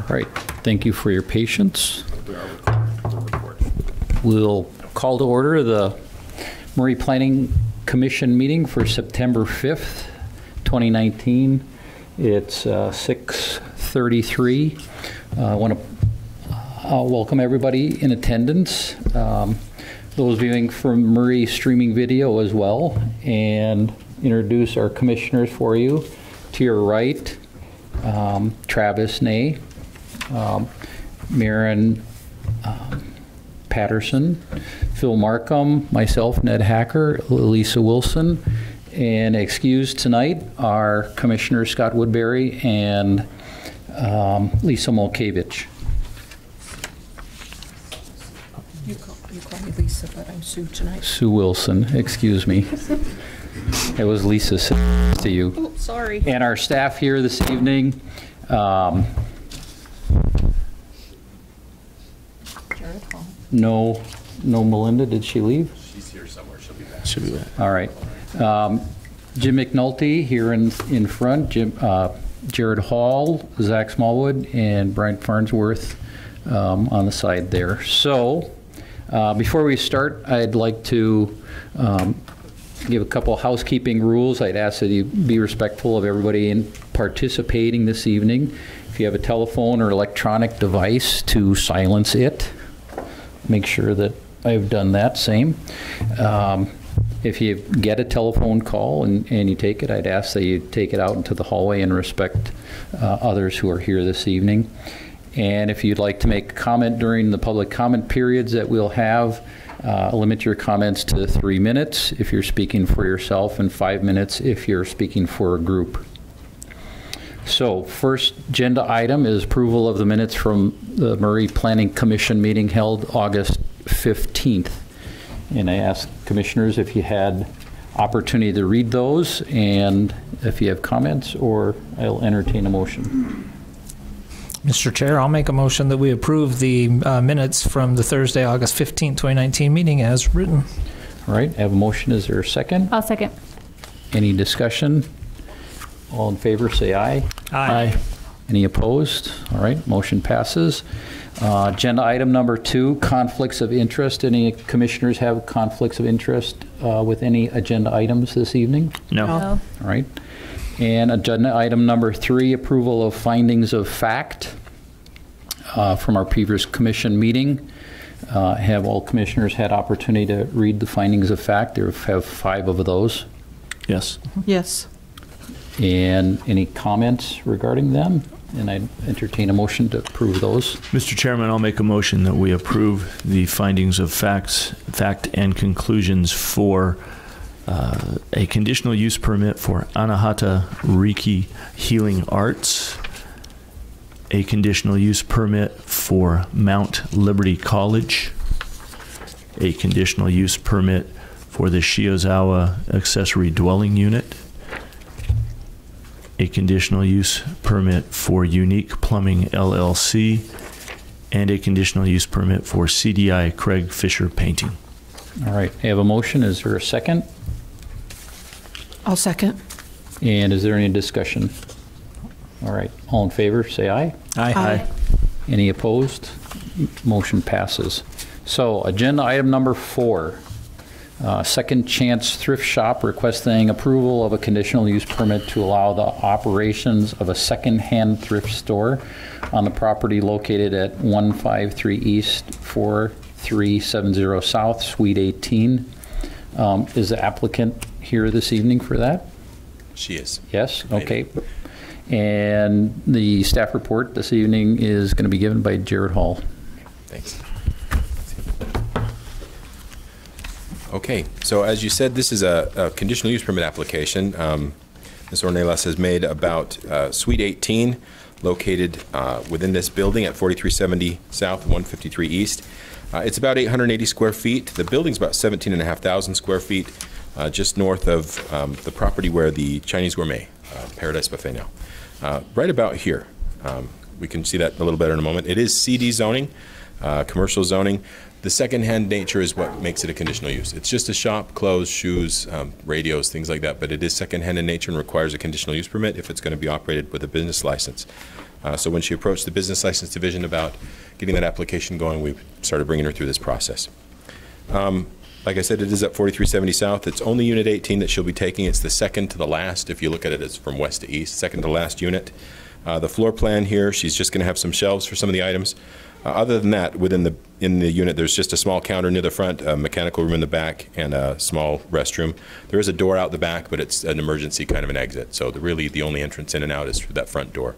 All right, thank you for your patience. We'll call to order the Murray Planning Commission meeting for September 5th, 2019. It's 6:33. I want to welcome everybody in attendance, those viewing from Murray streaming video as well, and introduce our commissioners for you. To your right, Travis Ney, Maren Patterson, Phil Markham, myself, Ned Hacker, Lisa Wilson, and excused tonight are Commissioners Scott Woodbury and Lisa Molkevich. You call me Lisa, but I'm Sue tonight. Sue Wilson, excuse me. It was Lisa to you. Oh, sorry. And our staff here this evening, Jared Hall. no Melinda, did she leave? She's here somewhere. She'll be back. Should be back. All right. Jim McNulty here in front, Jared Hall, Zach Smallwood, and Brian Farnsworth on the side there. So before we start, I'd like to give a couple of housekeeping rules. I'd ask that you be respectful of everybody in participating this evening. If you have a telephone or electronic device, to silence it. Make sure that I've done that same. If you get a telephone call and you take it, I'd ask that you take it out into the hallway and respect others who are here this evening. And if you'd like to make a comment during the public comment periods that we'll have, limit your comments to 3 minutes if you're speaking for yourself and 5 minutes if you're speaking for a group. So first agenda item is approval of the minutes from the Murray Planning Commission meeting held August 15th. And I asked commissioners if you had opportunity to read those and if you have comments, or I'll entertain a motion. Mr. Chair, I'll make a motion that we approve the minutes from the Thursday, August 15, 2019 meeting as written. All right, I have a motion. Is there a second? I'll second. Any discussion? All in favor, say aye. Aye. Any opposed? All right, motion passes. Agenda item number 2, conflicts of interest. Any commissioners have conflicts of interest with any agenda items this evening? No. All right. And agenda item number 3, approval of findings of fact from our previous commission meeting. Have all commissioners had opportunity to read the findings of fact? There have 5 of those. Yes. Yes. And any comments regarding them? And I entertain a motion to approve those. Mr. Chairman, I'll make a motion that we approve the findings of fact and conclusions for a conditional use permit for Anahata Reiki Healing Arts, a conditional use permit for Mount Liberty College, a conditional use permit for the Shiozawa Accessory Dwelling Unit, a conditional use permit for Unique Plumbing LLC, and a conditional use permit for CDI Craig Fisher Painting. All right, I have a motion. Is there a second? I'll second. And is there any discussion? All right, all in favor, say aye. Aye. Any opposed? Motion passes. So agenda item number 4, Second Chance Thrift Shop requesting approval of a conditional use permit to allow the operations of a second-hand thrift store on the property located at 153 East, 4370 South, Suite 18. Is the applicant here this evening for that? She is. Yes, okay. And the staff report this evening is going to be given by Jared Hall. Thanks. Okay, so as you said, this is a conditional use permit application. Ms. Ornelas has made about Suite 18, located within this building at 4370 South, 153 East. It's about 880 square feet. The building's about 17,500 square feet, just north of the property where the Chinese Gourmet Paradise Buffet now. Right about here. We can see that a little better in a moment. It is CD zoning, commercial zoning. The second-hand nature is what makes it a conditional use. It's just a shop, clothes, shoes, radios, things like that, but it is second-hand in nature and requires a conditional use permit if it's going to be operated with a business license. So when she approached the Business License Division about getting that application going, we started bringing her through this process. Like I said, it is at 4370 South. It's only Unit 18 that she'll be taking. It's the second to the last, if you look at it as from west to east, second to last unit. The floor plan here, she's just going to have some shelves for some of the items. Other than that, in the unit, there's just a small counter near the front, a mechanical room in the back, and a small restroom. There is a door out the back, but it's an emergency kind of an exit. So really the only entrance in and out is through that front door.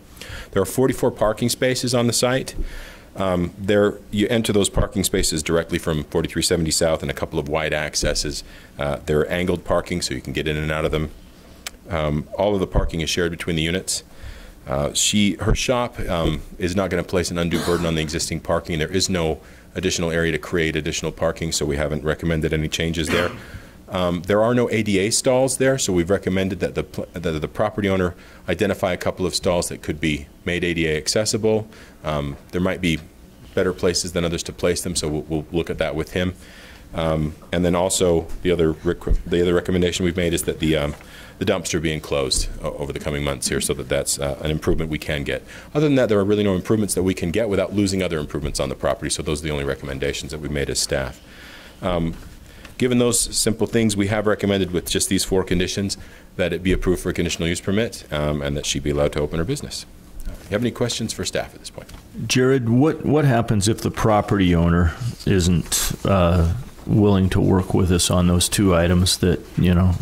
There are 44 parking spaces on the site. You enter those parking spaces directly from 4370 South and a couple of wide accesses. They're angled parking, so you can get in and out of them. All of the parking is shared between the units. Her shop is not going to place an undue burden on the existing parking. There is no additional area to create additional parking, so we haven't recommended any changes there. There are no ADA stalls there, so we've recommended that the property owner identify a couple of stalls that could be made ADA accessible. There might be better places than others to place them, so we'll look at that with him. And then also the other recommendation we've made is that the dumpster be enclosed over the coming months here, so that's an improvement we can get. Other than that, there are really no improvements that we can get without losing other improvements on the property, so those are the only recommendations that we made as staff. Given those simple things, we have recommended with just these 4 conditions that it be approved for a conditional use permit and that she be allowed to open her business. Do you have any questions for staff at this point? Jared, what happens if the property owner isn't willing to work with us on those 2 items that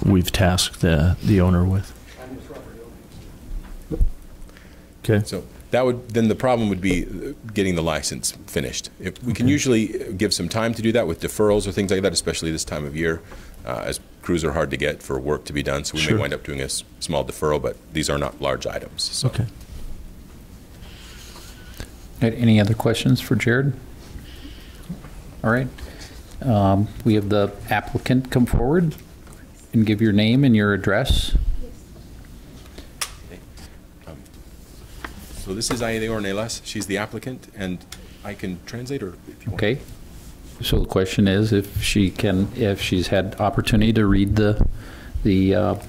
we've tasked the owner with? Okay. So then the problem would be getting the license finished. We can usually give some time to do that with deferrals or things like that, especially this time of year, as crews are hard to get for work to be done. So we may wind up doing a small deferral, but these are not large items. So. Okay. Any other questions for Jared? All right. We have the applicant come forward and give your name and your address. So this is Aide Ornelas. She's the applicant, and I can translate her if you want. Okay. So the question is if she's had opportunity to read the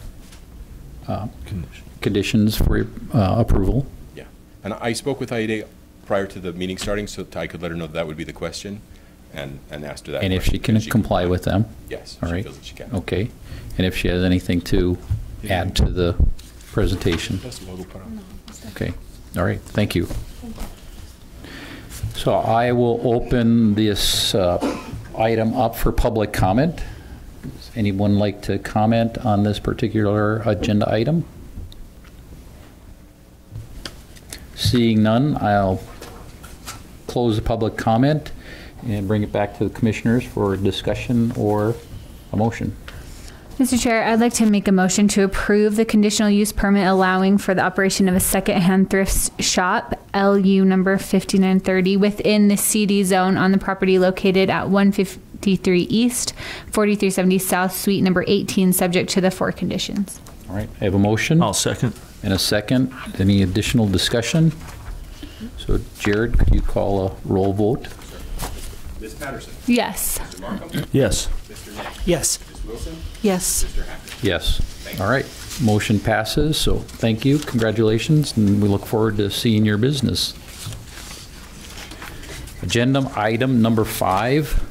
conditions for approval. Yeah. And I spoke with Aide prior to the meeting starting, so I could let her know that would be the question, and asked her that. And if she can comply with them? Yes. All right. She feels that she can. Okay. And if she has anything to add to the presentation? Okay. All right. Thank you. So I will open this item up for public comment. Does anyone like to comment on this particular agenda item? Seeing none, I'll close the public comment and bring it back to the commissioners for discussion or a motion. Mr. Chair, I'd like to make a motion to approve the conditional use permit allowing for the operation of a secondhand thrift shop, LU number 5930, within the CD zone on the property located at 153 East, 4370 South, Suite number 18, subject to the 4 conditions. All right, I have a motion. I'll second. And a second. Any additional discussion? So, Jared, could you call a roll vote? Ms. Patterson? Yes. Mr. Markham? Yes. Mr. Nick? Yes. Ms. Wilson? Yes. Mr. Hacker? Yes. All right. Motion passes. So thank you. Congratulations. And we look forward to seeing your business. Agenda item number 5.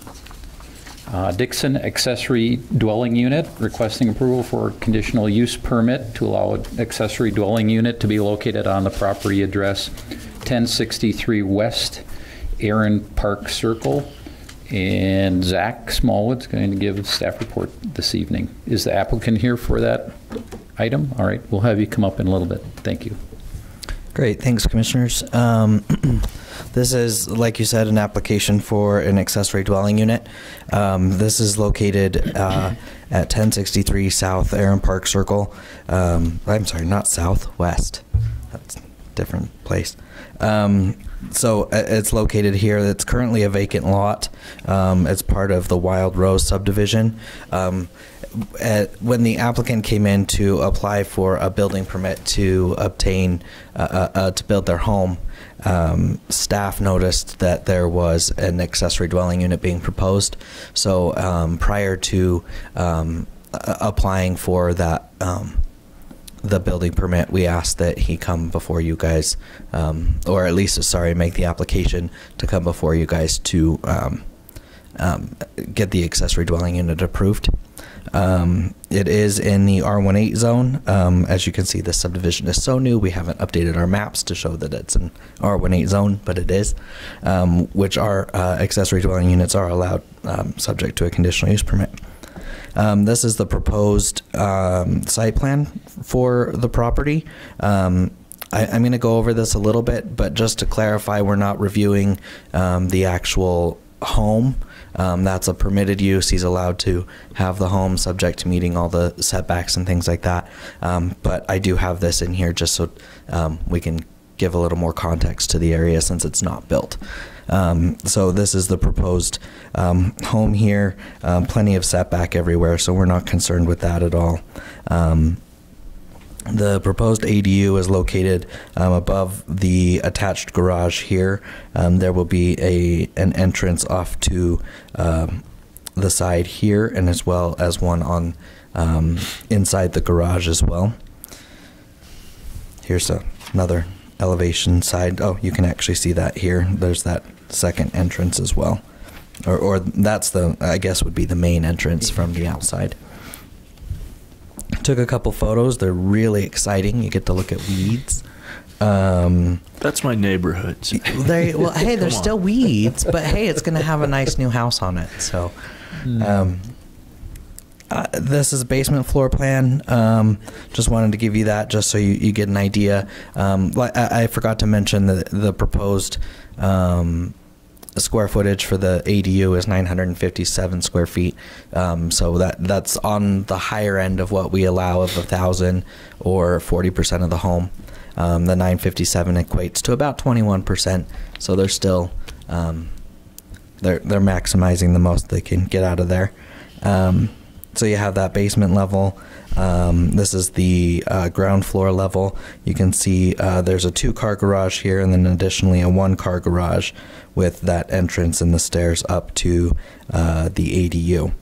Dixon accessory dwelling unit, requesting approval for conditional use permit to allow an accessory dwelling unit to be located on the property address 1063 West Aaron Park Circle. And Zach Smallwood's going to give a staff report this evening. Is the applicant here for that item? All right, we'll have you come up in a little bit. Thank you. Great, thanks, commissioners. This is, like you said, an application for an accessory dwelling unit. This is located at 1063 South Aaron Park Circle. I'm sorry, not South, West. That's a different place. So it's located here. It's currently a vacant lot. It's part of the Wild Rose subdivision. When the applicant came in to apply for a building permit to obtain to build their home, staff noticed that there was an accessory dwelling unit being proposed. So prior to applying for that the building permit, we asked that he come before you guys, or at least, sorry, make the application to come before you guys to get the accessory dwelling unit approved. It is in the R18 zone. As you can see, this subdivision is so new, we haven't updated our maps to show that it's an R18 zone, but it is, which our accessory dwelling units are allowed subject to a conditional use permit. This is the proposed site plan for the property. I'm going to go over this a little bit, but just to clarify, we're not reviewing the actual home. That's a permitted use. He's allowed to have the home subject to meeting all the setbacks and things like that. But I do have this in here just so we can give a little more context to the area since it's not built. So this is the proposed home here. Plenty of setback everywhere, so we're not concerned with that at all. The proposed ADU is located above the attached garage here. There will be an entrance off to the side here, and as well as one on inside the garage as well. Here's another elevation side. Oh, you can actually see that here. There's that second entrance as well. Or that's I guess would be the main entrance from the outside. Took a couple photos. They're really exciting. You get to look at weeds. That's my neighborhood. Well, hey, there's still weeds, but hey, it's going to have a nice new house on it. So, this is a basement floor plan. Just wanted to give you that just so you get an idea. I forgot to mention that the proposed square footage for the ADU is 957 square feet. So that's on the higher end of what we allow of 1,000 or 40% of the home. The 957 equates to about 21%. So they're still they're maximizing the most they can get out of there. So you have that basement level. This is the ground floor level. You can see there's a 2-car garage here, and then additionally a 1-car garage with that entrance and the stairs up to the ADU.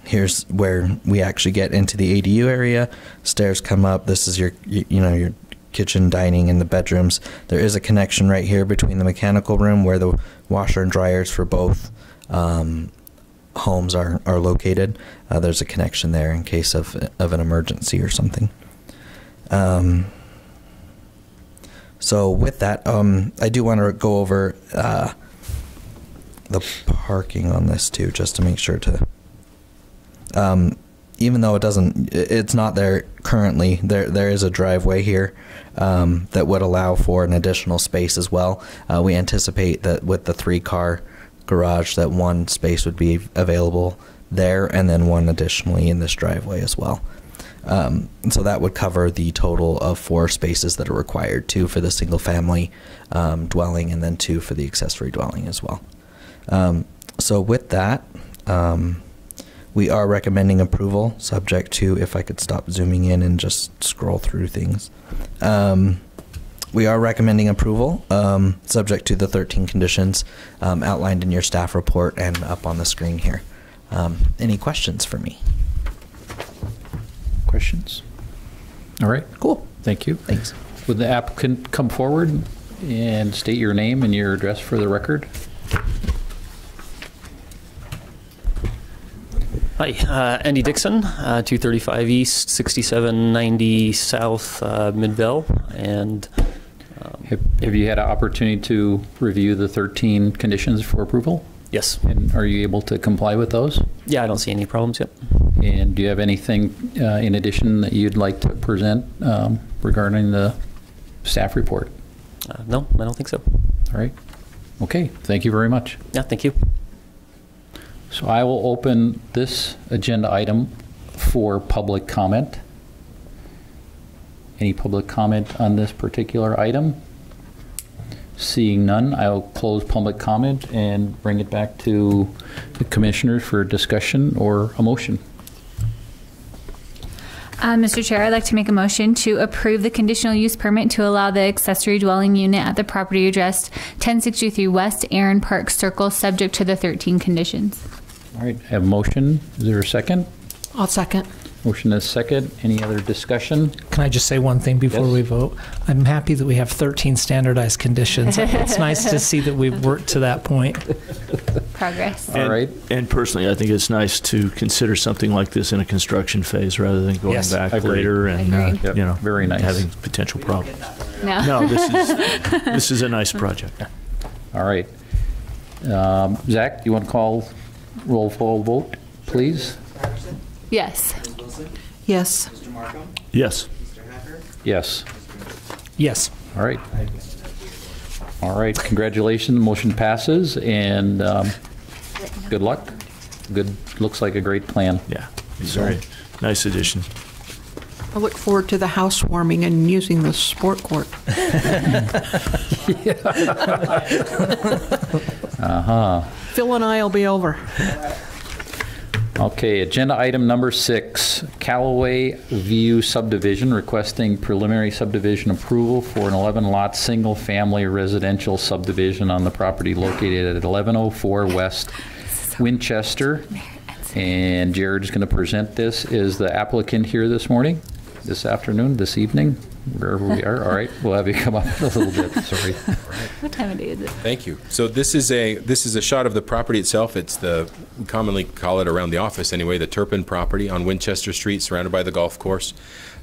Here's where we actually get into the ADU area. Stairs come up. This is your kitchen, dining, and the bedrooms. There is a connection right here between the mechanical room where the washer and dryers for both homes are located. There's a connection there in case of an emergency or something. So with that, I do want to go over the parking on this too, just to make sure to, even though it's not there currently, there is a driveway here that would allow for an additional space as well. We anticipate that with the 3-car garage that 1 space would be available there, and then 1 additionally in this driveway as well. So that would cover the total of 4 spaces that are required, 2 for the single family dwelling and then 2 for the accessory dwelling as well. So with that, we are recommending approval subject to, if I could stop zooming in and just scroll through things. We are recommending approval subject to the 13 conditions outlined in your staff report and up on the screen here. Any questions for me? Questions? All right. Cool. Thank you. Thanks. Would the applicant come forward and state your name and your address for the record? Hi, Andy Dixon, 235 East, 6790 South, Midvale, and have you had an opportunity to review the 13 conditions for approval? yes. And are you able to comply with those? Yeah, I don't see any problems yet. And do you have anything in addition that you'd like to present regarding the staff report? No, I don't think so. All right. Okay. Thank you very much. Yeah, thank you. So I will open this agenda item for public comment. Any public comment on this particular item? Seeing none, I'll close public comment and bring it back to the commissioners for discussion or a motion. Mr. Chair, I'd like to make a motion to approve the conditional use permit to allow the accessory dwelling unit at the property addressed 1063 West Aaron Park Circle, subject to the 13 conditions. All right, I have a motion. Is there a second? I'll second. Motion is second. Any other discussion? Can I just say one thing before Yes. we vote? I'm happy that we have 13 standardized conditions. It's nice to see that we've worked to that point. Progress. All right. And personally, I think it's nice to consider something like this in a construction phase rather than going Yes, back I agree. later and Agreed. Yep, you know, very nice. having potential problems. No. No, this is a nice project. All right. Zach, do you want to call roll call vote, please? Yes. Yes. Yes. Yes. Yes. All right. All right. Congratulations. The motion passes, and good luck. Good. Looks like a great plan. Yeah. Very nice addition. I look forward to the housewarming and using the sport court. Phil and I will be over. Okay, agenda item number 6, Callaway View subdivision, requesting preliminary subdivision approval for an 11-lot, single-family residential subdivision on the property located at 1104 West Winchester. And Jared's going to present this. Is the applicant here this morning, this afternoon, this evening, wherever we are? All right, we'll have you come up a little bit. Sorry. What time of day is it? Thank you. So this is a shot of the property itself. It's we commonly call it around the office anyway, the Turpin property on Winchester Street, surrounded by the golf course.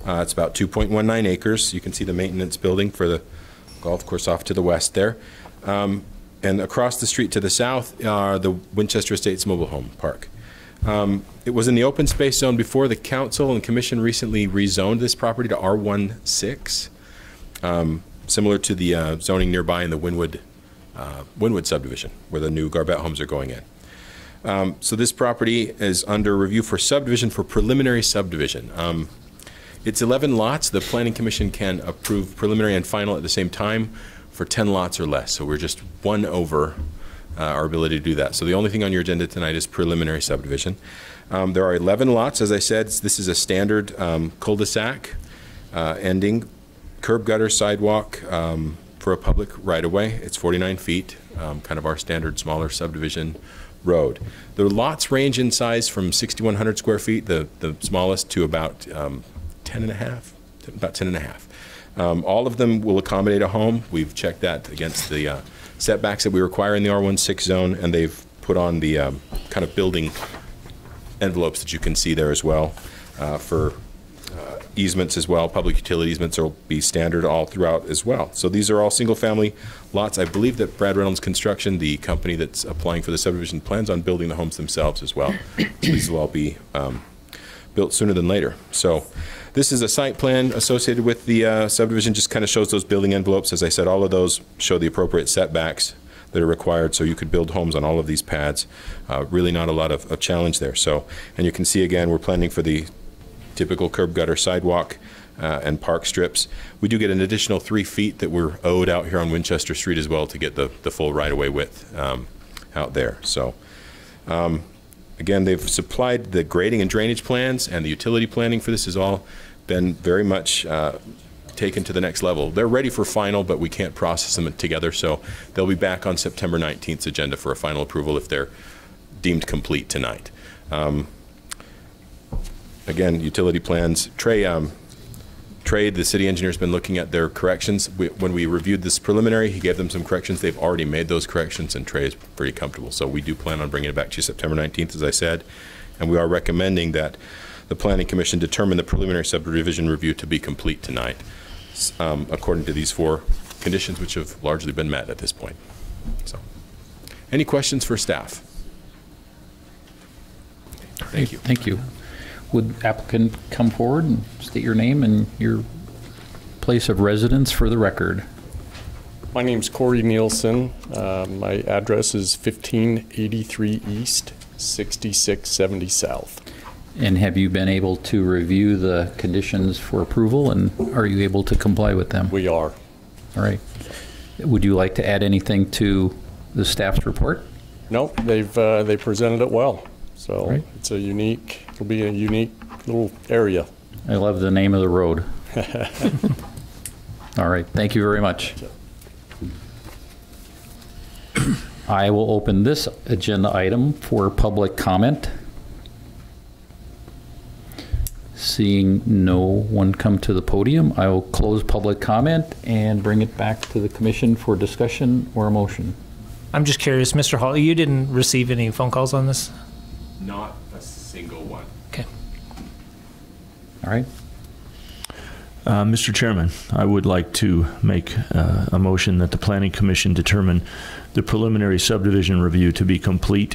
It's about 2.19 acres. You can see the maintenance building for the golf course off to the west there. And across the street to the south are the Winchester Estates Mobile Home Park. It was in the open space zone before. The council and commission recently rezoned this property to R16, similar to the zoning nearby in the Wynwood subdivision, where the new Garbett homes are going in. So this property is under review for subdivision, for preliminary subdivision. It's 11 lots. The planning commission can approve preliminary and final at the same time for 10 lots or less. So we're just one over our ability to do that. So the only thing on your agenda tonight is preliminary subdivision. There are 11 lots, as I said. This is a standard cul-de-sac ending curb gutter sidewalk for a public right-of-way. It's 49 feet, kind of our standard smaller subdivision road. The lots range in size from 6,100 square feet, the smallest, to about 10 and a half. All of them will accommodate a home. We've checked that against the setbacks that we require in the R16 zone, and they've put on the kind of building envelopes that you can see there as well for easements as well. Public utility easements will be standard all throughout as well. So these are all single-family lots. I believe that Brad Reynolds Construction, the company that's applying for the subdivision, plans on building the homes themselves as well. So these will all be built sooner than later. So this is a site plan associated with the subdivision, just kind of shows those building envelopes. As I said, all of those show the appropriate setbacks that are required, so you could build homes on all of these pads. Really not a lot of challenge there. So, and you can see again, we're planning for the typical curb gutter sidewalk and park strips. We do get an additional 3 feet that we're owed out here on Winchester Street as well to get the full right-of-way width out there. So again, they've supplied the grading and drainage plans, and the utility planning for this has all been very much taken to the next level. They're ready for final, but we can't process them together, so they'll be back on September 19th's agenda for a final approval if they're deemed complete tonight. Again, utility plans. Trey, the city engineer's been looking at their corrections. When we reviewed this preliminary, he gave them some corrections. They've already made those corrections, and Trey is pretty comfortable. So we do plan on bringing it back to you September 19th, as I said, and we are recommending that the Planning Commission determine the preliminary subdivision review to be complete tonight, according to these 4 conditions, which have largely been met at this point. So, any questions for staff? Thank you. Thank you. Would applicant come forward and state your name and your place of residence for the record? My name's Corey Nielsen. My address is 1583 East, 6670 South. And have you been able to review the conditions for approval, and are you able to comply with them? We are. All right. Would you like to add anything to the staff's report? No, they presented it well. So Right. it'll be a unique little area. I love the name of the road. All right. Thank you very much. I will open this agenda item for public comment. Seeing no one come to the podium, I will close public comment and bring it back to the commission for discussion or a motion. I'm just curious, Mr. Hall, you didn't receive any phone calls on this? Not a single one. Okay. All right. Mr. Chairman, I would like to make a motion that the Planning Commission determine the preliminary subdivision review to be complete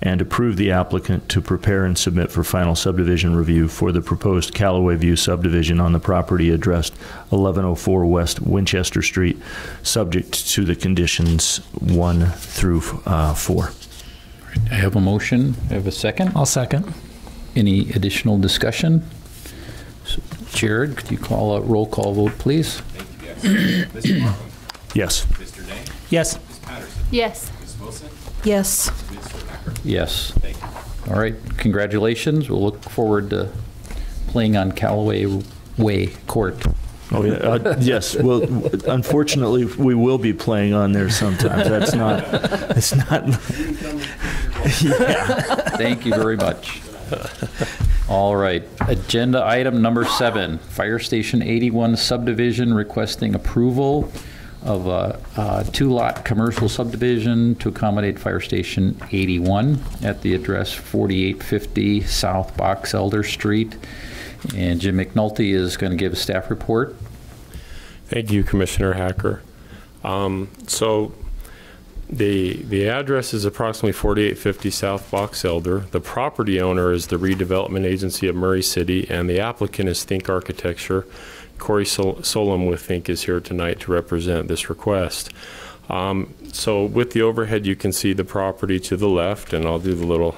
and approve the applicant to prepare and submit for final subdivision review for the proposed Callaway View subdivision on the property addressed 1104 West Winchester Street, subject to the conditions 1 through 4. I have a motion. I have a second. I'll second. Any additional discussion? So, Jared, could you call a roll call vote, please? Thank you, guys. Mr. Markham. Yes. Mr. Day. Yes. Ms. Patterson. Yes. Ms. Wilson. Yes. Mr. Hacker. Yes. Thank you. All right. Congratulations. We'll look forward to playing on Callaway Way Court. Oh, yeah. Yes. Well, unfortunately, we will be playing on there sometimes. That's not, it's not. Yeah. Thank you very much. All right. Agenda item number 7, Fire Station 81 subdivision requesting approval of a 2-lot commercial subdivision to accommodate Fire Station 81 at the address 4850 South Box Elder Street. And Jim McNulty is going to give a staff report. Thank you, Commissioner Hacker. So the address is approximately 4850 South Box Elder. The property owner is the Redevelopment Agency of Murray City, and the applicant is Think Architecture. Corey Solom with Think is here tonight to represent this request. So with the overhead, you can see the property to the left, and I'll do the little.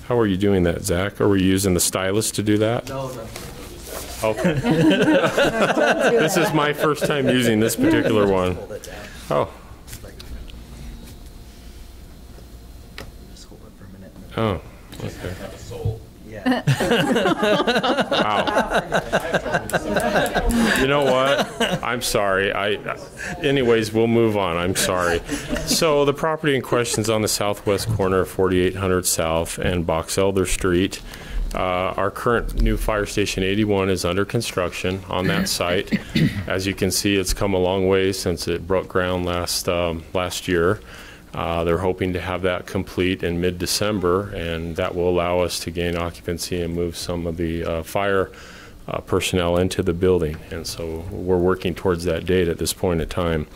How are you doing that, Zach? Are we using the stylus to do that? No. Okay. This is my first time using this particular one. Oh. Oh. Okay. Yeah. Wow. You know what? I'm sorry. Anyways, we'll move on. I'm sorry. So the property in question is on the southwest corner of 4800 South and Box Elder Street. Our current new Fire Station 81 is under construction on that site. As you can see, it's come a long way since it broke ground last year. They're hoping to have that complete in mid-December, and that will allow us to gain occupancy and move some of the fire personnel into the building. And so we're working towards that date at this point in time.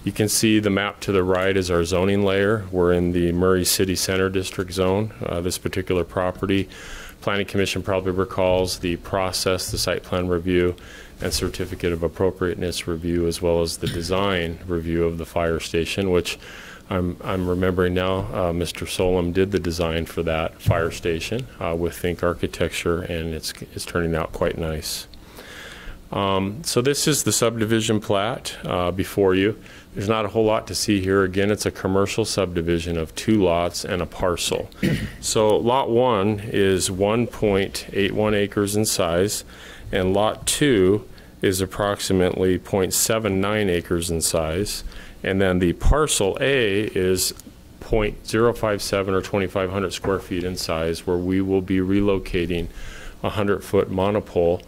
You can see the map to the right is our zoning layer. We're in the Murray City Center District zone, this particular property. Planning Commission probably recalls the process, the site plan review, and certificate of appropriateness review, as well as the design review of the fire station, which I'm remembering now, Mr. Solom did the design for that fire station with Think Architecture, and it's turning out quite nice. So this is the subdivision plat before you. There's not a whole lot to see here. Again, it's a commercial subdivision of 2 lots and a parcel. So lot 1 is 1.81 acres in size, and lot 2 is approximately 0.79 acres in size. And then the parcel A is 0.057 or 2,500 square feet in size, where we will be relocating a 100-foot monopole,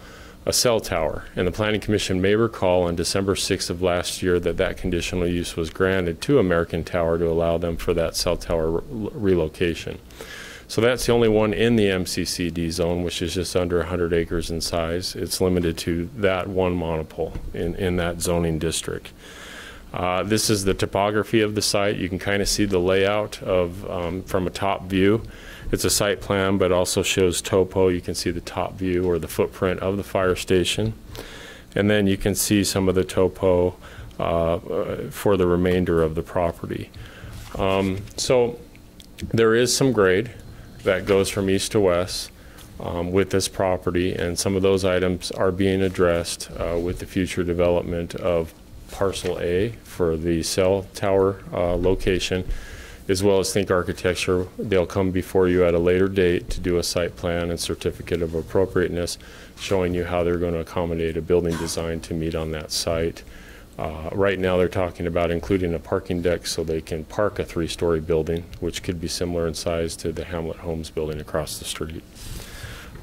a cell tower. And the Planning Commission may recall on December 6th of last year that conditional use was granted to American Tower to allow them for that cell tower relocation. So that's the only one in the MCCD zone, which is just under 100 acres in size. It's limited to that one monopole in that zoning district. This is the topography of the site. You can kind of see the layout of from a top view. It's a site plan, but also shows topo. You can see the top view or the footprint of the fire station. And then you can see some of the topo for the remainder of the property. So there is some grade that goes from east to west with this property, and some of those items are being addressed with the future development of Parcel A for the cell tower location, as well as Think Architecture. They'll come before you at a later date to do a site plan and certificate of appropriateness, showing you how they're going to accommodate a building design to meet on that site. Right now they're talking about including a parking deck so they can park a 3-story building, which could be similar in size to the Hamlet Homes building across the street.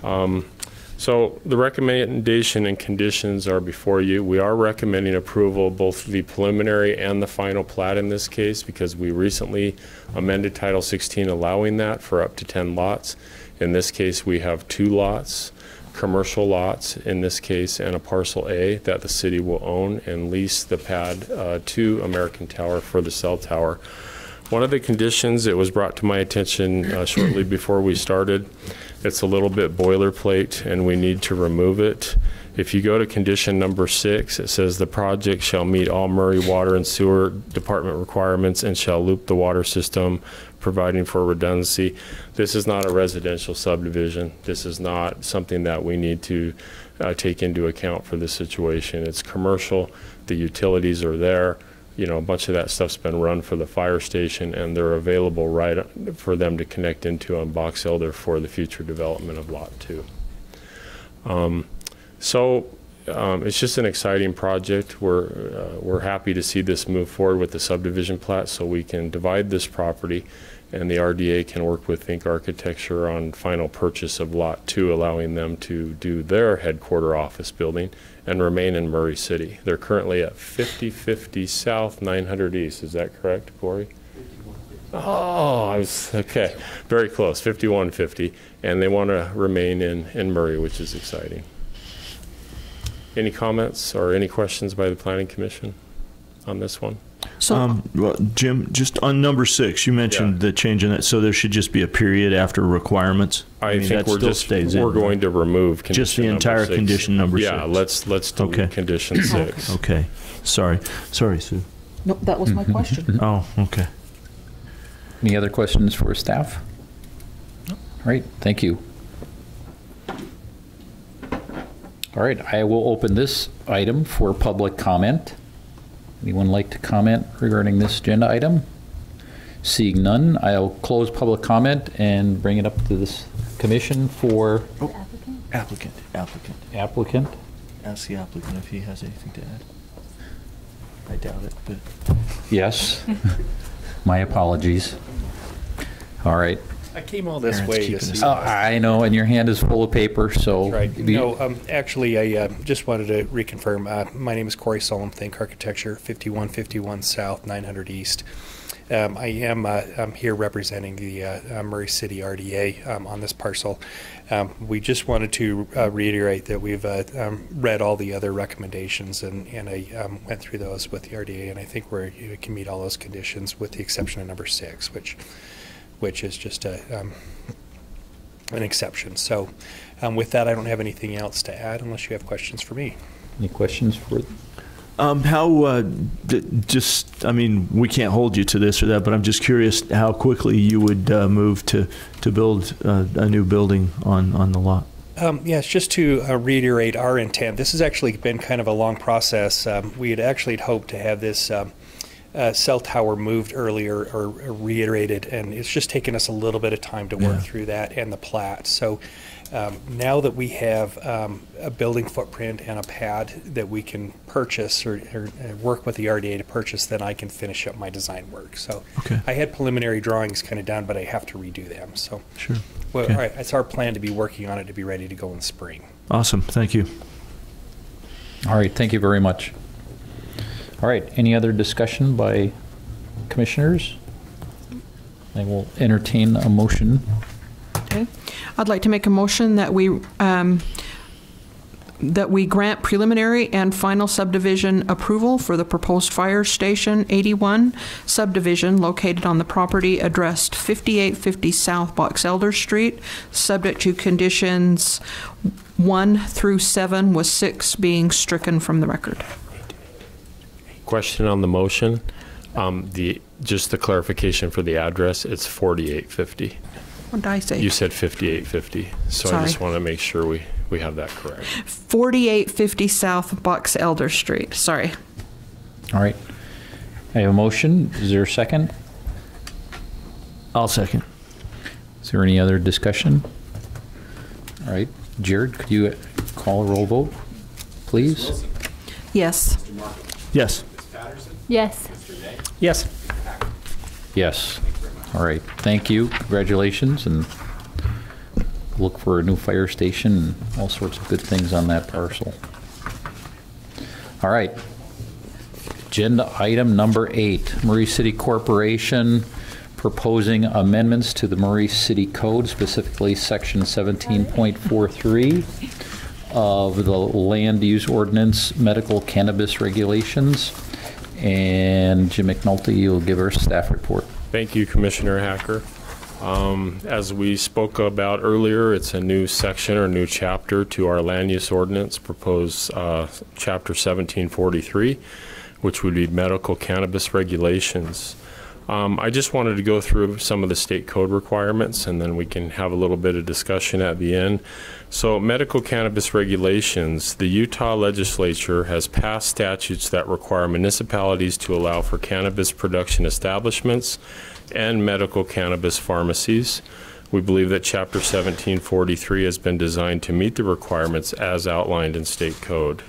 So the recommendation and conditions are before you. We are recommending approval of both the preliminary and the final plat in this case because we recently amended Title 16 allowing that for up to 10 lots. In this case, we have 2 lots, commercial lots in this case, and a parcel A that the city will own and lease the pad to American Tower for the cell tower. One of the conditions, it was brought to my attention shortly before we started, it's a little bit boilerplate and we need to remove it. If you go to condition number 6, it says the project shall meet all Murray Water and Sewer Department requirements and shall loop the water system, providing for redundancy. This is not a residential subdivision. This is not something that we need to take into account for this situation. It's commercial. The utilities are there. You know, a bunch of that stuff's been run for the fire station, and they're available right for them to connect into on Box Elder for the future development of Lot 2. It's just an exciting project. We're happy to see this move forward with the subdivision plat so we can divide this property, and the RDA can work with Think Architecture on final purchase of Lot 2, allowing them to do their headquarter office building and remain in Murray City. They're currently at 5050 South, 900 East. Is that correct, Corey? Oh, I was, okay. Very close, 5150. And they want to remain in Murray, which is exciting. Any comments or any questions by the Planning Commission on this one? So, well, Jim, just on number 6, you mentioned the change in that, so there should just be a period after requirements. I think we're going to remove condition just the entire number 6. condition number 6. Yeah, let's do condition 6. Okay, sorry, Sue. no, that was my question. Oh, okay. Any other questions for staff? All right, thank you. All right, I will open this item for public comment. Anyone like to comment regarding this agenda item? Seeing none, I'll close public comment and bring it up to this commission for... Oh, applicant. Applicant? Ask the applicant if he has anything to add. I doubt it, but... Yes. My apologies. All right. I came all this way to see. I know, and your hand is full of paper, so... Right. No, actually, I just wanted to reconfirm. My name is Corey Solom, Think Architecture, 5151 South, 900 East. I am I'm here representing the Murray City RDA on this parcel. We just wanted to reiterate that we've read all the other recommendations, and I went through those with the RDA, and I think we can meet all those conditions with the exception of number 6, which is just an exception. So with that, I don't have anything else to add unless you have questions for me. Any questions for... I mean, we can't hold you to this or that, but I'm just curious how quickly you would move to build a new building on the lot. Yes, just to reiterate our intent, this has actually been kind of a long process. We had actually hoped to have this cell tower moved earlier or reiterated, and it's just taken us a little bit of time to work through that and the plat. So now that we have a building footprint and a pad that we can purchase or work with the RDA to purchase, then I can finish up my design work. So I had preliminary drawings kind of done, but I have to redo them. So sure. Well, all right, it's our plan to be working on it to be ready to go in spring. Awesome, thank you. All right, thank you very much. All right, any other discussion by commissioners? I will entertain a motion. Okay. I'd like to make a motion that we grant preliminary and final subdivision approval for the proposed Fire Station 81 subdivision located on the property addressed 5850 South Box Elder Street, subject to conditions 1 through 7, with 6 being stricken from the record. Question on the motion. Just the clarification for the address, it's 4850. What did I say? You said 5850, so Sorry. I just want to make sure we have that correct. 4850 South Box Elder Street. Sorry. All right. I have a motion. Is there a second? I'll second. Is there any other discussion? All right. Jared, could you call a roll vote, please? Yes. Yes. Yes. Yes. Yes. All right. Thank you. Congratulations, and look for a new fire station and all sorts of good things on that parcel. All right. Agenda item number 8, Murray City Corporation proposing amendments to the Murray City Code, specifically Section 17.43 of the Land Use Ordinance Medical Cannabis Regulations. And Jim McNulty, you'll give our staff report. Thank you, Commissioner Hacker. As we spoke about earlier, it's a new section or new chapter to our land use ordinance, proposed Chapter 1743, which would be medical cannabis regulations. I just wanted to go through some of the state code requirements, and then we can have a little bit of discussion at the end. So medical cannabis regulations, the Utah legislature has passed statutes that require municipalities to allow for cannabis production establishments and medical cannabis pharmacies. We believe that Chapter 1743 has been designed to meet the requirements as outlined in state code.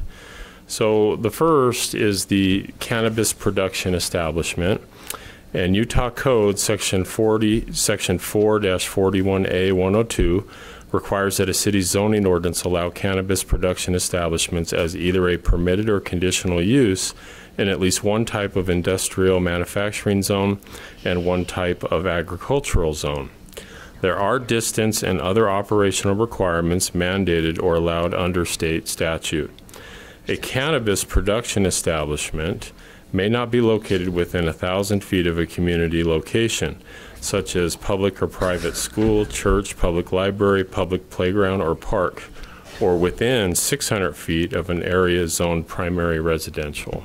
So the first is the cannabis production establishment. And Utah Code Section 4-41A 102 requires that a city's zoning ordinance allow cannabis production establishments as either a permitted or conditional use in at least one type of industrial manufacturing zone and one type of agricultural zone. There are distance and other operational requirements mandated or allowed under state statute. A cannabis production establishment may not be located within 1,000 feet of a community location, such as public or private school, church, public library, public playground, or park, or within 600 feet of an area zoned primary residential.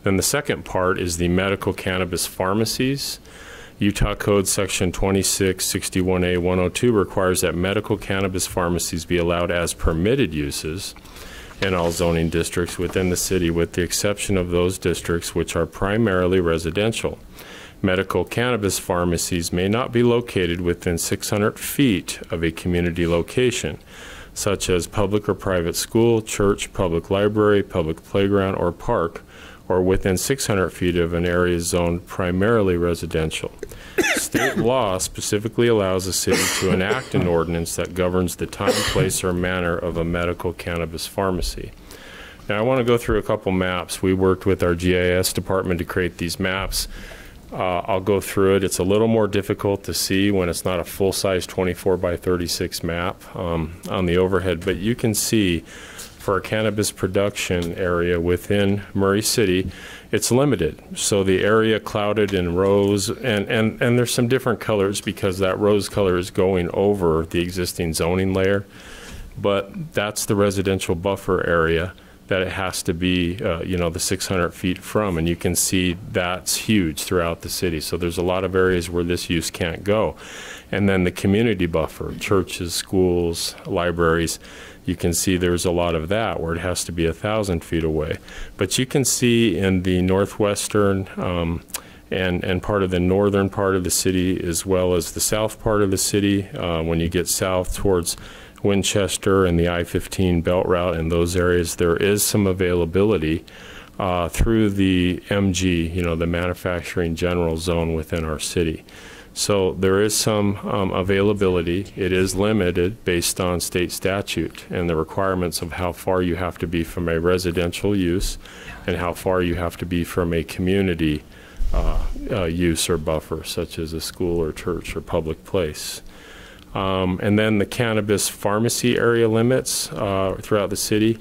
Then the second part is the medical cannabis pharmacies. Utah Code Section 2661A 102 requires that medical cannabis pharmacies be allowed as permitted uses in all zoning districts within the city, with the exception of those districts which are primarily residential. Medical cannabis pharmacies may not be located within 600 feet of a community location, such as public or private school, church, public library, public playground, or park, or within 600 feet of an area zoned primarily residential. State law specifically allows the city to enact an ordinance that governs the time, place, or manner of a medical cannabis pharmacy. Now, I want to go through a couple maps. We worked with our GIS department to create these maps. I'll go through it. It's a little more difficult to see when it's not a full-size 24 by 36 map on the overhead, but you can see for a cannabis production area within Murray City, it's limited. So the area clouded in rose, and there's some different colors because that rose color is going over the existing zoning layer, but that's the residential buffer area that it has to be, the 600 feet from, and you can see that's huge throughout the city. So there's a lot of areas where this use can't go. And then the community buffer, churches, schools, libraries, you can see there's a lot of that where it has to be 1,000 feet away. But you can see in the northwestern and part of the northern part of the city, as well as the south part of the city, when you get south towards Winchester and the I-15 belt route in those areas, there is some availability through the MG, the manufacturing general zone within our city. So there is some availability. It is limited based on state statute and the requirements of how far you have to be from a residential use and how far you have to be from a community use or buffer, such as a school or church or public place. And then the cannabis pharmacy area limits throughout the city.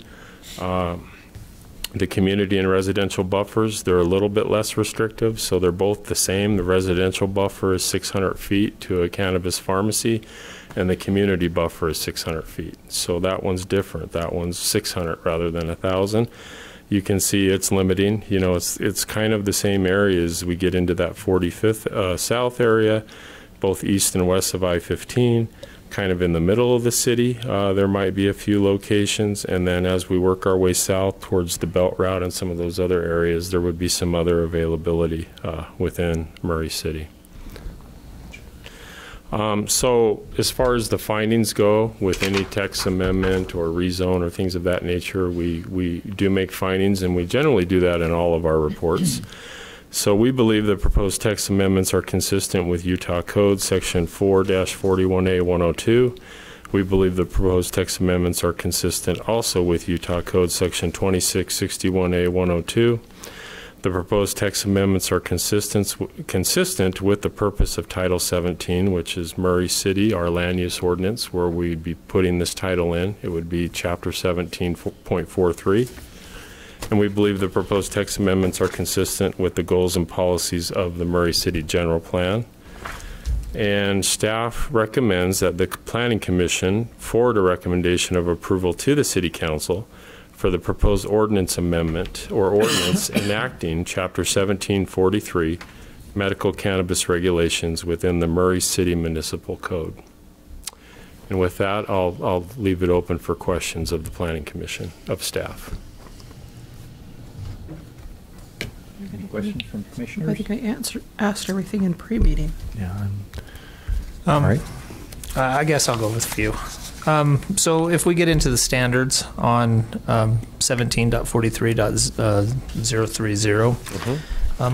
The community and residential buffers, they're a little bit less restrictive, so they're both the same. The residential buffer is 600 feet to a cannabis pharmacy, and the community buffer is 600 feet. So that one's different. That one's 600 rather than 1,000. You can see it's limiting. It's kind of the same area as we get into that 45th South area, both east and west of I-15. Kind of in the middle of the city, there might be a few locations, and then as we work our way south towards the belt route and some of those other areas, there would be some other availability within Murray City. So as far as the findings go, with any text amendment or rezone or things of that nature, we do make findings, and we generally do that in all of our reports. So we believe the proposed text amendments are consistent with Utah Code Section 4-41A-102. We believe the proposed text amendments are consistent also with Utah Code Section 2661A-102. The proposed text amendments are consistent with the purpose of Title 17, which is Murray City, our land use ordinance, where we'd be putting this title in. It would be Chapter 17.43. And we believe the proposed text amendments are consistent with the goals and policies of the Murray City General Plan. And staff recommends that the Planning Commission forward a recommendation of approval to the City Council for the proposed ordinance amendment or ordinance enacting Chapter 1743, medical cannabis regulations within the Murray City Municipal Code. And with that, I'll leave it open for questions of the Planning Commission, of staff. Any questions from commissioners? I think I asked everything in pre-meeting. Yeah. All right. I guess I'll go with a few. So if we get into the standards on 17.43.030,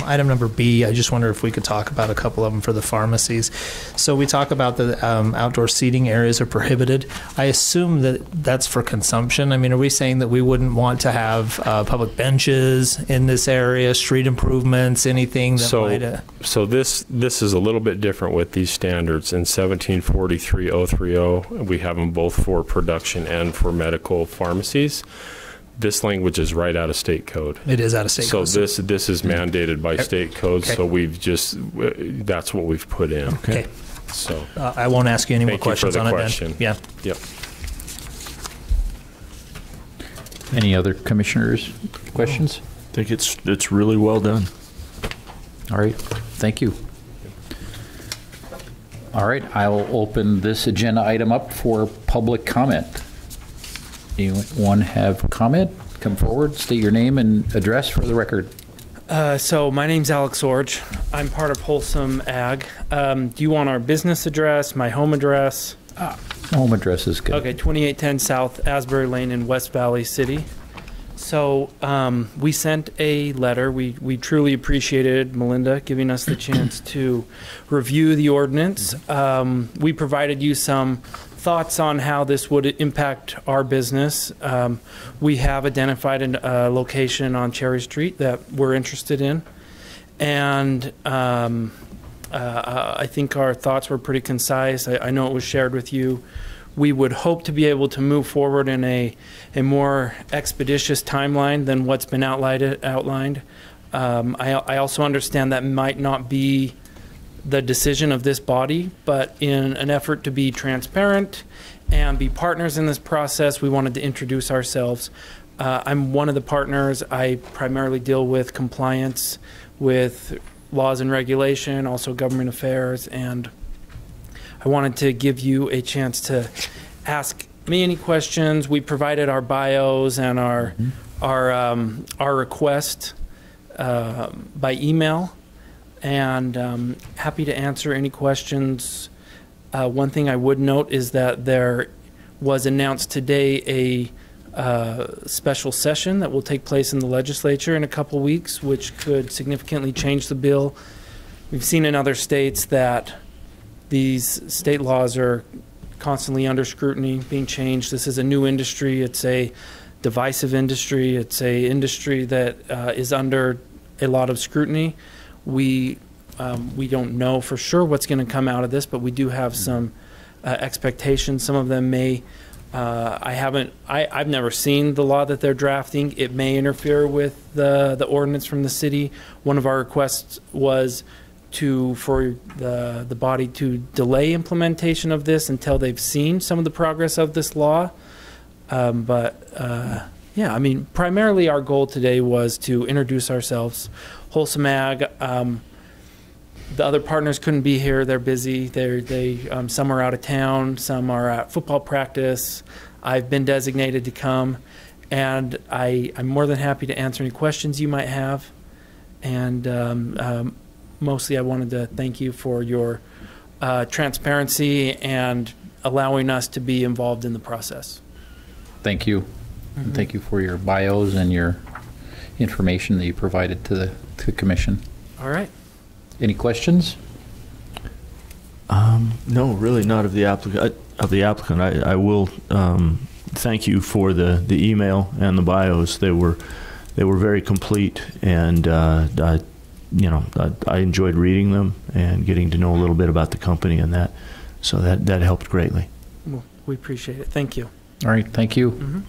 item number B, I just wonder if we could talk about a couple of them for the pharmacies. So we talk about the outdoor seating areas are prohibited. I assume that that's for consumption. I mean, are we saying that we wouldn't want to have public benches in this area, street improvements, anything that might... So this is a little bit different with these standards. In 1743.030, we have them both for production and for medical pharmacies. This language is right out of state code. It is out of state code. So this is mandated by state code. Okay. So we've just that's what we've put in. Okay. So I won't ask you any more questions on it question. then. Yeah. Yep. Any other commissioners' questions? I think it's really well done. All right, thank you. All right, I'll open this agenda item up for public comment. Anyone have comment? Come forward, state your name and address for the record. So my name's Alex Orge. I'm part of Wholesome Ag. Do you want our business address, my home address? Home address is good. Okay, 2810 South Asbury Lane in West Valley City. So we sent a letter. We truly appreciated Melinda giving us the chance to review the ordinance. We provided you some thoughts on how this would impact our business. We have identified a location on Cherry Street that we're interested in. And I think our thoughts were pretty concise. I know it was shared with you. We would hope to be able to move forward in a more expeditious timeline than what's been outlined. I also understand that might not be the decision of this body, but in an effort to be transparent and be partners in this process, we wanted to introduce ourselves. I'm one of the partners. I primarily deal with compliance with laws and regulation, also government affairs, and I wanted to give you a chance to ask me any questions. We provided our bios and our request by email, and happy to answer any questions. One thing I would note is that there was announced today a special session that will take place in the legislature in a couple weeks, which could significantly change the bill. We've seen in other states that these state laws are constantly under scrutiny, being changed. This is a new industry. It's a divisive industry. It's a industry that is under a lot of scrutiny. We don't know for sure what's going to come out of this, but we do have some expectations. Some of them may. I've never seen the law that they're drafting. It may interfere with the ordinance from the city. One of our requests was for the body to delay implementation of this until they've seen some of the progress of this law. Yeah, I mean, primarily our goal today was to introduce ourselves. Wholesome Ag, the other partners couldn't be here. They're busy. Some are out of town. Some are at football practice. I've been designated to come, and I'm more than happy to answer any questions you might have. And mostly I wanted to thank you for your transparency and allowing us to be involved in the process. Thank you. And thank you for your bios and your information that you provided to the commission. All right. Any questions? No, really not of the applicant. I will thank you for the email and the bios. They were very complete, and I enjoyed reading them and getting to know a little bit about the company and that. So that helped greatly. Well, we appreciate it. Thank you. All right, thank you. Mm-hmm.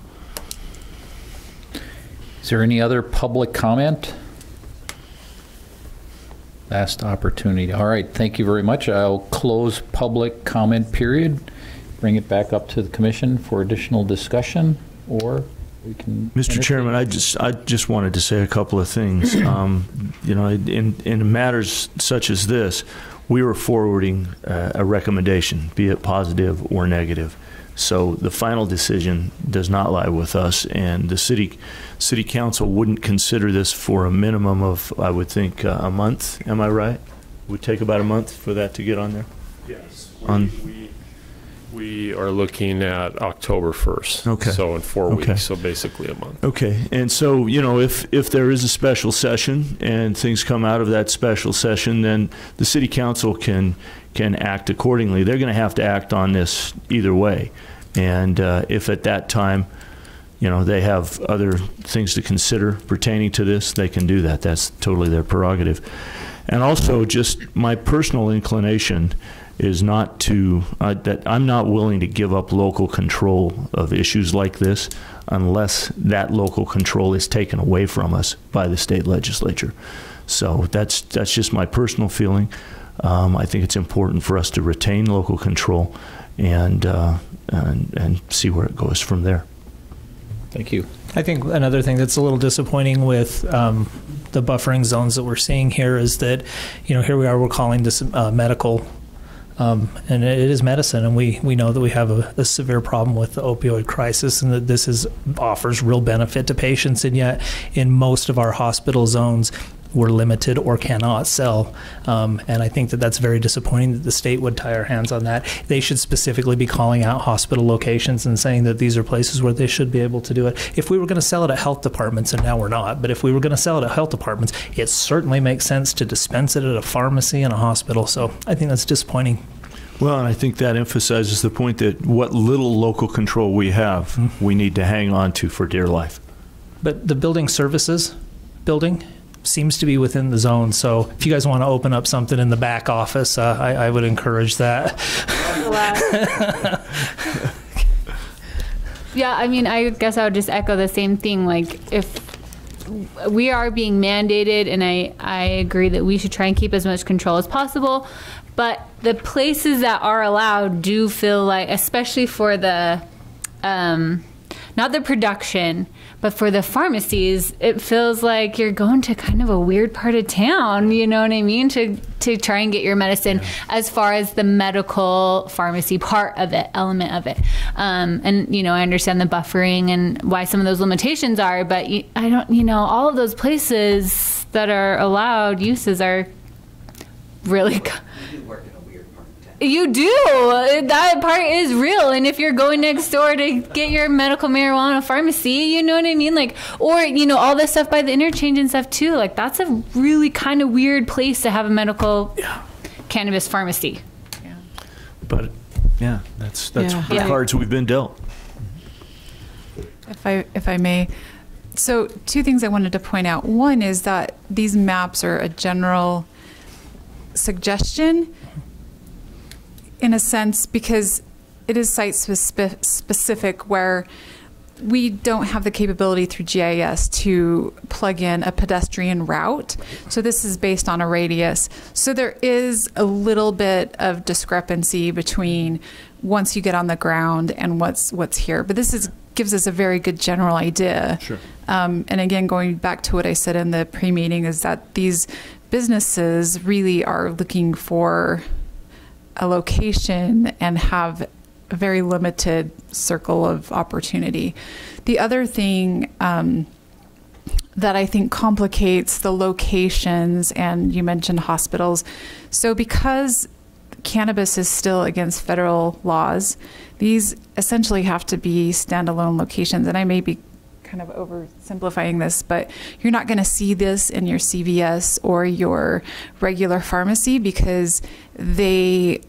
Is there any other public comment? Last opportunity. All right, thank you very much. I'll close public comment period, bring it back up to the commission for additional discussion, or we can... Mr. Chairman, I just wanted to say a couple of things. In matters such as this, we were forwarding a recommendation, be it positive or negative. So the final decision does not lie with us, and the city council wouldn't consider this for a minimum of, I would think, a month. Am I right? It would take about a month for that to get on there? Yes. We are looking at October 1st. Okay. So in 4 weeks, so basically a month. Okay. And so, if there is a special session and things come out of that special session, then the city council can act accordingly. They're going to act on this either way. And if at that time, they have other things to consider pertaining to this, they can do that. That's totally their prerogative. And also, just my personal inclination is not to, that I'm not willing to give up local control of issues like this unless that local control is taken away from us by the state legislature. So that's just my personal feeling. I think it's important for us to retain local control and see where it goes from there. Thank you. I think another thing that's a little disappointing with the buffering zones that we're seeing here is that, here we are, we're calling this medical, and it is medicine, and we know that we have a severe problem with the opioid crisis, and that this offers real benefit to patients, and yet in most of our hospital zones, we're limited or cannot sell. And I think that that's very disappointing that the state would tie our hands on that. They should specifically be calling out hospital locations and saying that these are places where they should be able to do it. If we were going to sell it at health departments, and now we're not, but if we were going to sell it at health departments, it certainly makes sense to dispense it at a pharmacy and a hospital. So I think that's disappointing. Well, and I think that emphasizes the point that what little local control we have, we need to hang on to for dear life. But the building services building seems to be within the zone. So if you guys want to open up something in the back office, I would encourage that. Yeah, I mean, I guess I would just echo the same thing. Like, if we are being mandated, and I agree that we should try and keep as much control as possible, but the places that are allowed do feel like, especially for the, not the production, but for the pharmacies, it feels like you're going to kind of a weird part of town, you know what I mean, to try and get your medicine, as far as the medical pharmacy part of it, element of it. And, I understand the buffering and why some of those limitations are, but I don't, all of those places that are allowed uses are really... You do. That part is real. And if you're going next door to get your medical marijuana pharmacy, you know what I mean? Like, or, all this stuff by the interchange and stuff too. Like, that's a really kind of weird place to have a medical cannabis pharmacy. Yeah. But that's the cards we've been dealt. If I may. So 2 things I wanted to point out. One is that these maps are a general suggestion, in a sense, because it is site specific, where we don't have the capability through GIS to plug in a pedestrian route. So this is based on a radius. So there is a little bit of discrepancy between once you get on the ground and what's here. But this gives us a very good general idea. Sure. And again, going back to what I said in the pre-meeting, is that these businesses really are looking for a location and have a very limited circle of opportunity. The other thing that I think complicates the locations, and you mentioned hospitals, so because cannabis is still against federal laws, these essentially have to be standalone locations, and I may be kind of oversimplifying this, but you're not going to see this in your CVS or your regular pharmacy because they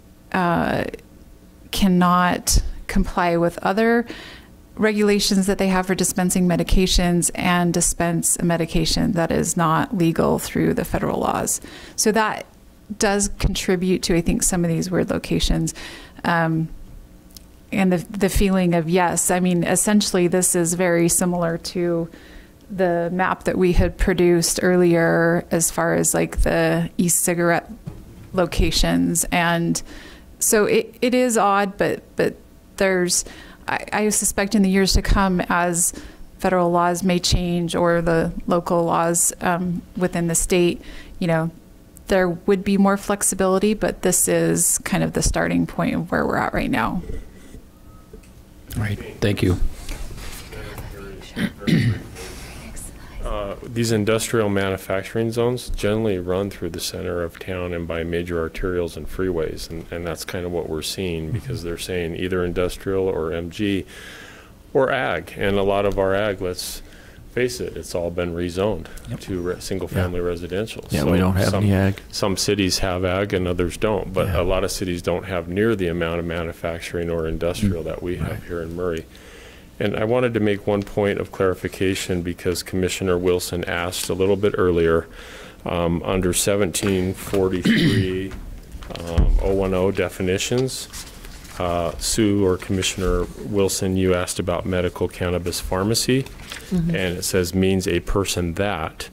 cannot comply with other regulations that they have for dispensing medications and dispense a medication that is not legal through the federal laws. So that does contribute to, I think, some of these weird locations. And the feeling of, yes, I mean, essentially this is very similar to the map that we had produced earlier as far as like the e-cigarette locations. And so it is odd, but there's, I suspect in the years to come, as federal laws may change or the local laws within the state, you know, there would be more flexibility, but this is kind of the starting point of where we're at right now. All right, thank you. These industrial manufacturing zones generally run through the center of town and by major arterials and freeways, and that's kind of what we're seeing, because they're saying either industrial or MG or ag, and a lot of our ag, let's face it, it's all been rezoned to single-family residential. Yeah, so we don't have any ag. Some cities have ag and others don't, but a lot of cities don't have near the amount of manufacturing or industrial that we have here in Murray. And I wanted to make one point of clarification, because Commissioner Wilson asked a little bit earlier, under 1743 010 definitions, Sue or Commissioner Wilson, you asked about medical cannabis pharmacy, and it says means a person that.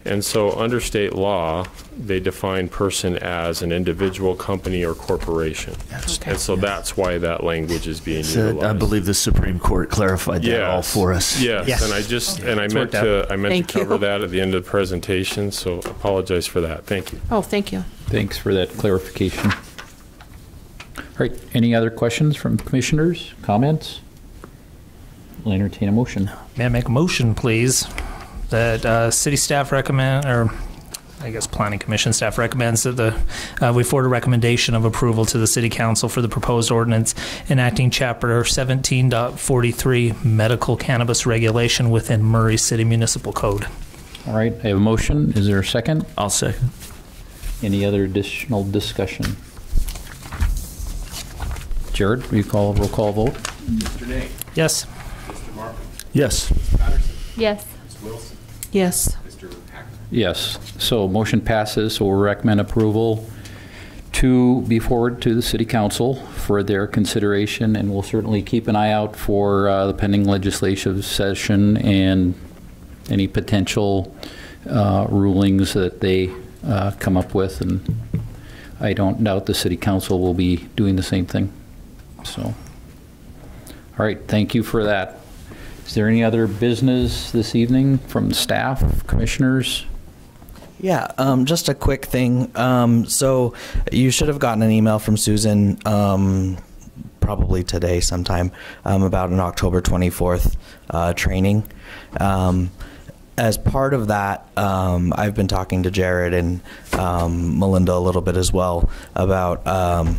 And so under state law, they define person as an individual, company, or corporation. And so that's why that language is being utilized. I believe the Supreme Court clarified that all for us. Yes, and I meant to cover that at the end of the presentation, so apologize for that. Thank you. Oh, thank you. Thanks for that clarification. All right, any other questions from commissioners, comments? I'll entertain a motion. May I make a motion, please, that city staff recommend, or I guess planning commission staff recommends that we forward a recommendation of approval to the city council for the proposed ordinance enacting chapter 17.43 medical cannabis regulation within Murray City Municipal Code. All right, I have a motion. Is there a second? I'll second. Any other additional discussion? Jared, will you call a roll call vote? Mr. Nate? Yes. Mr. Markham? Yes. Mr. Patterson? Yes. Ms. Wilson? Yes. Mr. Hackman? Yes. So motion passes. So we'll recommend approval to be forwarded to the City Council for their consideration, and we'll certainly keep an eye out for the pending legislative session and any potential rulings that they come up with. And I don't doubt the City Council will be doing the same thing. So, all right, thank you for that. Is there any other business this evening from staff, commissioners? Yeah, just a quick thing. So you should have gotten an email from Susan probably today sometime about an October 24th training. As part of that, I've been talking to Jared and Melinda a little bit as well about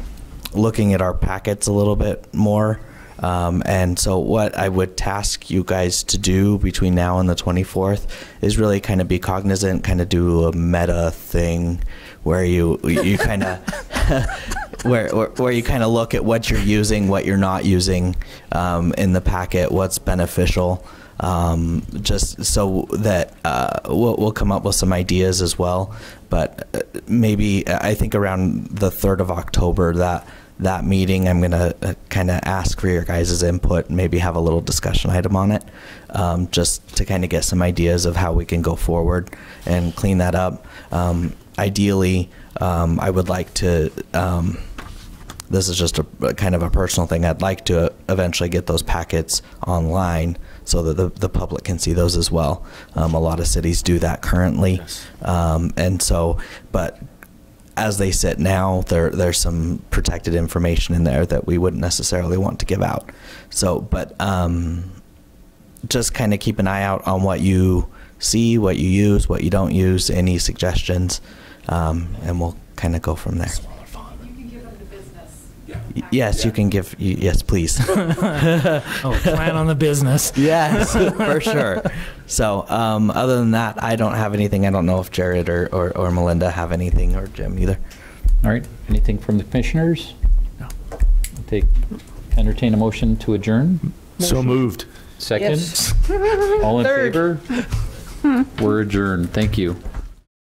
looking at our packets a little bit more. And so what I would task you guys to do between now and the 24th is really kind of be cognizant, kind of do a meta thing where you kind of where you kind of look at what you're using, what you're not using in the packet, what's beneficial, just so that we'll come up with some ideas as well. But maybe I think around the 3rd of October, that meeting, I'm going to kind of ask for your guys' input and maybe have a little discussion item on it, just to kind of get some ideas of how we can go forward and clean that up. Ideally, I would like to, this is just a kind of a personal thing, I'd like to eventually get those packets online so that the public can see those as well. A lot of cities do that currently. Yes. And so, but as they sit now, there's some protected information in there that we wouldn't necessarily want to give out. So, but just kind of keep an eye out on what you see, what you use, what you don't use, any suggestions, and we'll kind of go from there. You can give them the business. Yes, you can give. Yes, please. Oh, plan on the business. Yes, for sure. So, other than that, I don't have anything. I don't know if Jared or Melinda have anything, or Jim either. All right, anything from the commissioners? No. Entertain a motion to adjourn. So moved. Second? Yes. All in Third. favor? We're adjourned. Thank you.